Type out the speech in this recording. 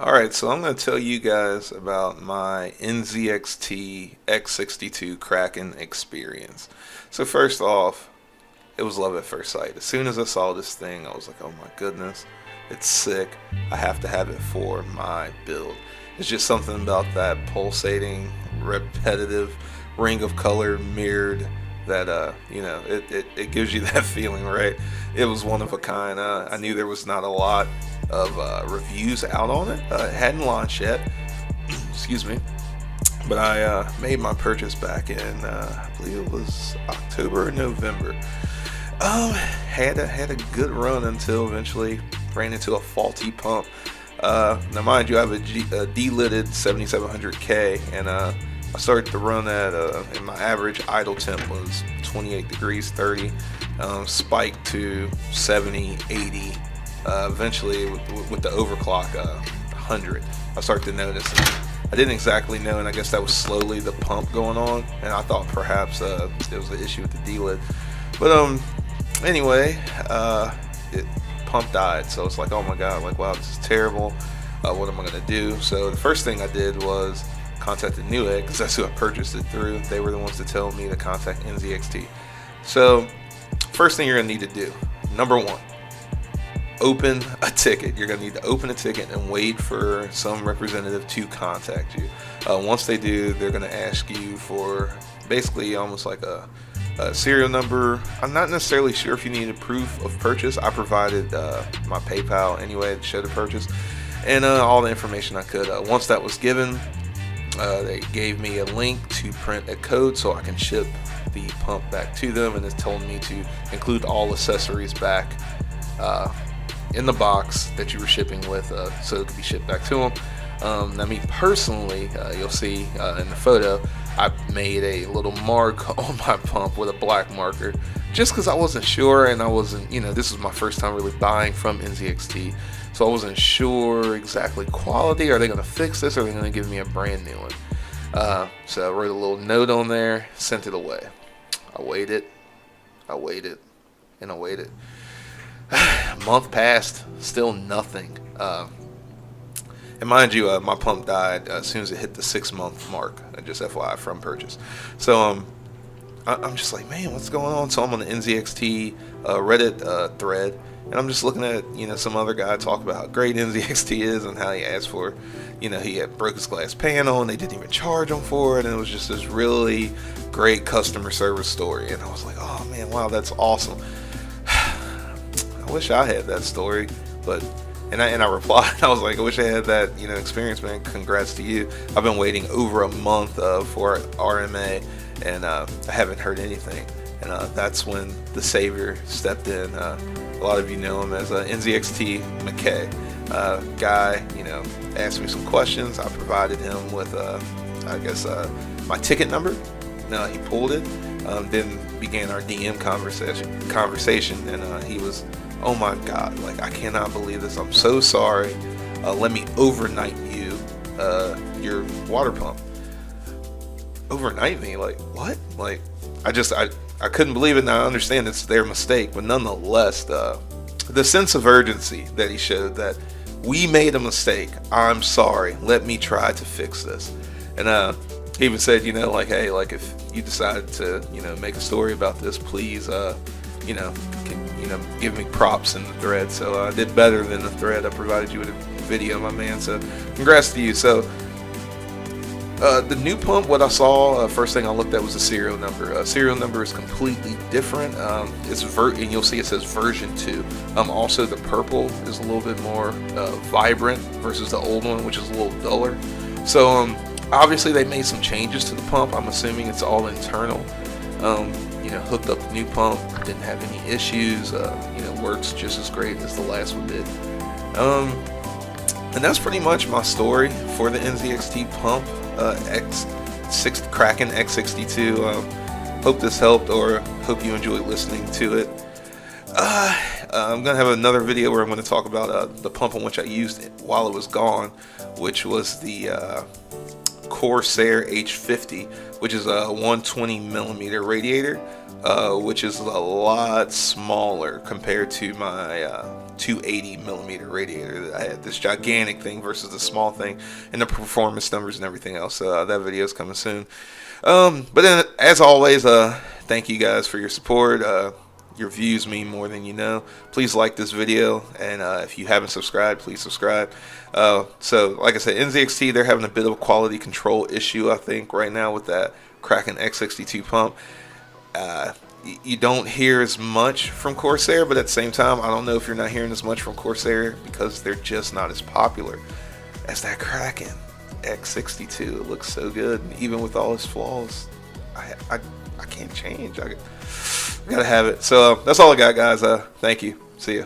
Alright, so I'm going to tell you guys about my NZXT X62 Kraken experience. So first off, it was love at first sight. As soon as I saw this thing, I was like, oh my goodness, it's sick. I have to have it for my build. It's just something about that pulsating, repetitive ring of color mirrored that it gives you that feeling, right? It was one of a kind. I knew there was not a lot of reviews out on it. It hadn't launched yet. Excuse me. But I made my purchase back in I believe it was October or November. Had a good run until eventually ran into a faulty pump. Now mind you, I have a de-lidded 7700K, and I started to run at and my average idle temp was 28 degrees 30, spiked to 70, 80. Eventually with the overclock 100, I started to notice it. I didn't exactly know, and I guess that was slowly the pump going on, and I thought perhaps there was an issue with the D-lid. But anyway, pump died, so it's like, oh my god, like, wow, this is terrible. What am I gonna do? So the first thing I did was contacted Newegg, because that's who I purchased it through. They were the ones to tell me to contact NZXT. So first thing you're gonna need to do, number one, open a ticket. You're going to need to open a ticket and wait for some representative to contact you. Once they do, they're going to ask you for basically almost like a serial number. I'm not necessarily sure if you needed proof of purchase. I provided my PayPal anyway to show the purchase, and all the information I could. Once that was given, they gave me a link to print a code so I can ship the pump back to them, and it told me to include all accessories back in the box that you were shipping with, so it could be shipped back to them. Now me personally, you'll see in the photo, I made a little mark on my pump with a black marker, just because I wasn't sure, and I wasn't, this was my first time really buying from NZXT, so I wasn't sure exactly quality. Are they going to fix this, or are they going to give me a brand new one? So I wrote a little note on there, sent it away. I waited, and I waited. Month passed, still nothing. And mind you, my pump died as soon as it hit the 6-month mark, just FYI, from purchase. So I'm just like, man, what's going on? So I'm on the NZXT Reddit thread, and I'm just looking at some other guy talk about how great NZXT is and how he asked for, he had broke his glass panel and they didn't even charge him for it, and it was just this really great customer service story. And I was like, oh man, wow, that's awesome. I wish I had that story, and I replied. I was like, I wish I had that experience, man. Congrats to you. I've been waiting over a month for RMA, and I haven't heard anything. And that's when the savior stepped in. A lot of you know him as NZXT McKay. Guy, asked me some questions. I provided him with, my ticket number. No, he pulled it. Then began our DM conversation, and he was, oh my god, like, I cannot believe this. I'm so sorry. Let me overnight you your water pump. Overnight me? Like, what? Like, I couldn't believe it, and I understand it's their mistake, but nonetheless, the sense of urgency that he showed, that we made a mistake. I'm sorry. Let me try to fix this. And he even said, like, hey, like, if you decide to, make a story about this, please, give me props in the thread. So I did better than the thread. I provided you with a video, my man. So congrats to you. So the new pump, what I saw, first thing I looked at was the serial number. Serial number is completely different. And you'll see it says version 2. Also the purple is a little bit more vibrant versus the old one, which is a little duller. So obviously they made some changes to the pump. I'm assuming it's all internal. Hooked up the new pump, didn't have any issues, works just as great as the last one did. And that's pretty much my story for the NZXT pump, Kraken X62. Hope this helped, or hope you enjoyed listening to it. I'm going to have another video where I'm going to talk about the pump on which I used it while it was gone, which was the Corsair H50, which is a 120 millimeter radiator, which is a lot smaller compared to my 280 millimeter radiator that I had. This gigantic thing versus the small thing, and the performance numbers and everything else. That video is coming soon. But then, as always, thank you guys for your support. Your views mean more than you know. Please like this video, and if you haven't subscribed, please subscribe. So, like I said, NZXT, they're having a bit of a quality control issue, I think, right now with that Kraken X62 pump. You don't hear as much from Corsair, but at the same time, I don't know if you're not hearing as much from Corsair because they're just not as popular as that Kraken X62. It looks so good, and even with all its flaws, I can't change. I gotta have it. So that's all I got, guys. Thank you. See ya.